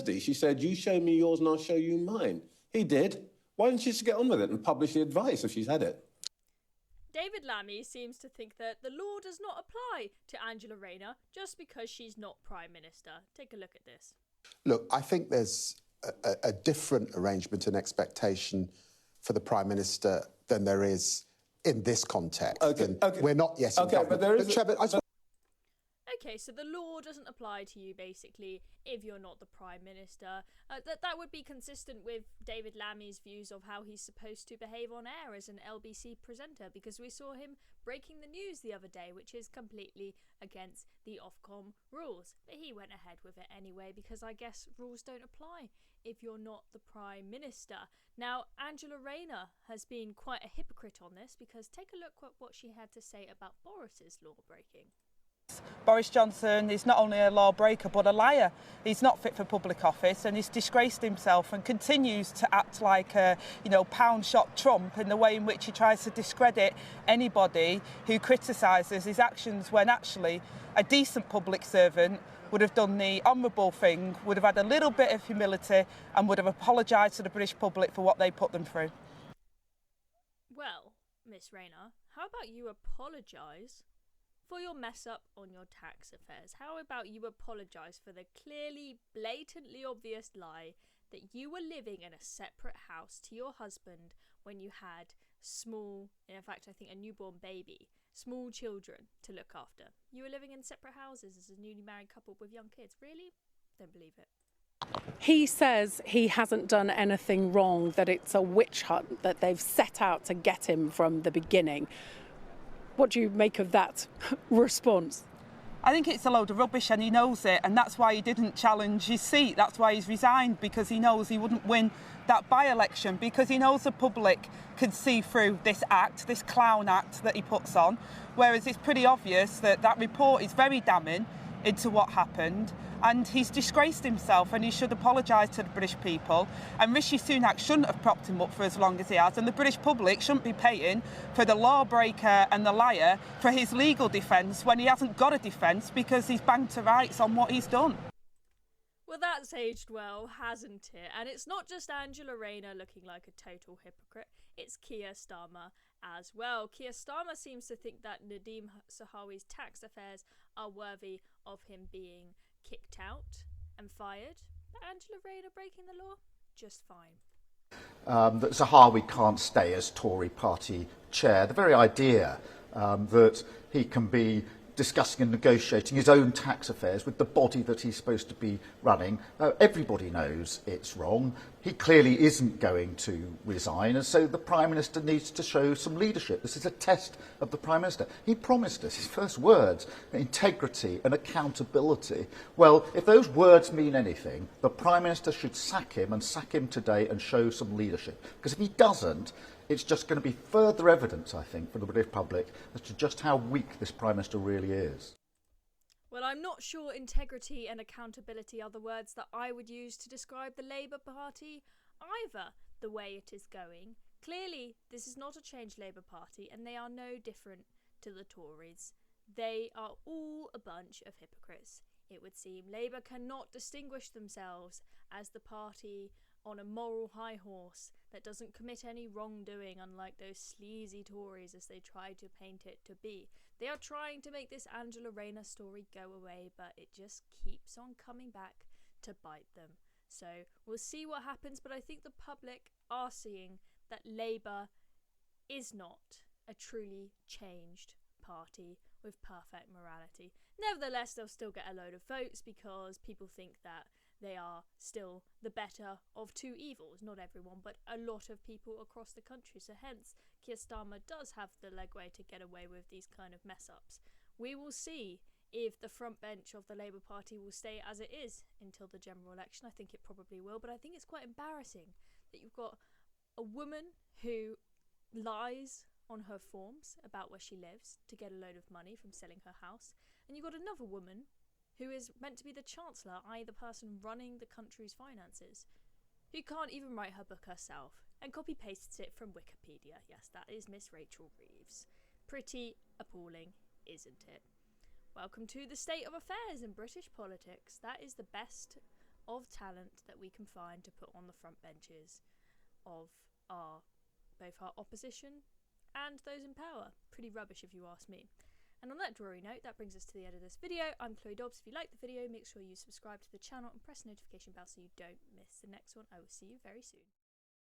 Thursday, she said, you show me yours and I'll show you mine. He did. Why didn't she just get on with it and publish the advice if she's had it? David Lammy seems to think that the law does not apply to Angela Rayner just because she's not Prime Minister. Take a look at this. Look, I think there's a different arrangement and expectation for the Prime Minister than there is in this context. Okay. We're not yet in government. But there is... Okay, so the law doesn't apply to you, basically, if you're not the Prime Minister. That would be consistent with David Lammy's views of how he's supposed to behave on air as an LBC presenter, because we saw him breaking the news the other day, which is completely against the Ofcom rules. But he went ahead with it anyway, because I guess rules don't apply if you're not the Prime Minister. Now, Angela Rayner has been quite a hypocrite on this, because take a look at what she had to say about Boris's law breaking. Boris Johnson is not only a lawbreaker but a liar. He's not fit for public office and he's disgraced himself and continues to act like a, pound shop Trump in the way in which he tries to discredit anybody who criticises his actions, when actually a decent public servant would have done the honourable thing, would have had a little bit of humility and would have apologised to the British public for what they put them through. Well, Miss Rayner, how about you apologise for your mess up on your tax affairs? How about you apologise for the clearly, blatantly obvious lie that you were living in a separate house to your husband when you had small, in fact I think a newborn baby, small children to look after. You were living in separate houses as a newly married couple with young kids. Really? Don't believe it. He says he hasn't done anything wrong, that it's a witch hunt, that they've set out to get him from the beginning. What do you make of that response? I think it's a load of rubbish and he knows it, and that's why he didn't challenge his seat. That's why he's resigned, because he knows he wouldn't win that by-election, because he knows the public can see through this act, this clown act that he puts on, whereas it's pretty obvious that that report is very damning into what happened, and he's disgraced himself and he should apologise to the British people, and Rishi Sunak shouldn't have propped him up for as long as he has, and the British public shouldn't be paying for the lawbreaker and the liar for his legal defence when he hasn't got a defence because he's banged to rights on what he's done. Well, that's aged well, hasn't it? And it's not just Angela Rayner looking like a total hypocrite, it's Keir Starmer as well. Keir Starmer seems to think that Nadeem Sahawi's tax affairs are worthy of him being kicked out and fired. But Angela Rayner breaking the law? Just fine. That Zahawi can't stay as Tory party chair. The very idea that he can be discussing and negotiating his own tax affairs with the body that he's supposed to be running. Everybody knows it's wrong. He clearly isn't going to resign, and so the Prime Minister needs to show some leadership. This is a test of the Prime Minister. He promised us, his first words, integrity and accountability. Well, if those words mean anything, the Prime Minister should sack him, and sack him today, and show some leadership. Because if he doesn't, it's just going to be further evidence, I think, for the British public as to just how weak this Prime Minister really is. Well, I'm not sure integrity and accountability are the words that I would use to describe the Labour Party either, the way it is going. Clearly, this is not a changed Labour Party, and they are no different to the Tories. They are all a bunch of hypocrites. It would seem Labour cannot distinguish themselves as the party on a moral high horse that doesn't commit any wrongdoing, unlike those sleazy Tories as they try to paint it to be. They are trying to make this Angela Rayner story go away, but it just keeps on coming back to bite them. So we'll see what happens, but I think the public are seeing that Labour is not a truly changed party with perfect morality. Nevertheless, they'll still get a load of votes because people think that they are still the better of two evils. Not everyone, but a lot of people across the country. So hence, Keir Starmer does have the legway to get away with these kind of mess-ups. We will see if the front bench of the Labour Party will stay as it is until the general election. I think it probably will, but I think it's quite embarrassing that you've got a woman who lies on her forms about where she lives to get a load of money from selling her house, and you've got another woman who is meant to be the Chancellor, i.e. the person running the country's finances, who can't even write her book herself, and copy-pastes it from Wikipedia. Yes, that is Miss Rachel Reeves. Pretty appalling, isn't it? Welcome to the state of affairs in British politics. That is the best of talent that we can find to put on the front benches of both our opposition and those in power. Pretty rubbish if you ask me. And on that dreary note, that brings us to the end of this video. I'm Chloe Dobbs. If you like the video, make sure you subscribe to the channel and press the notification bell so you don't miss the next one. I will see you very soon.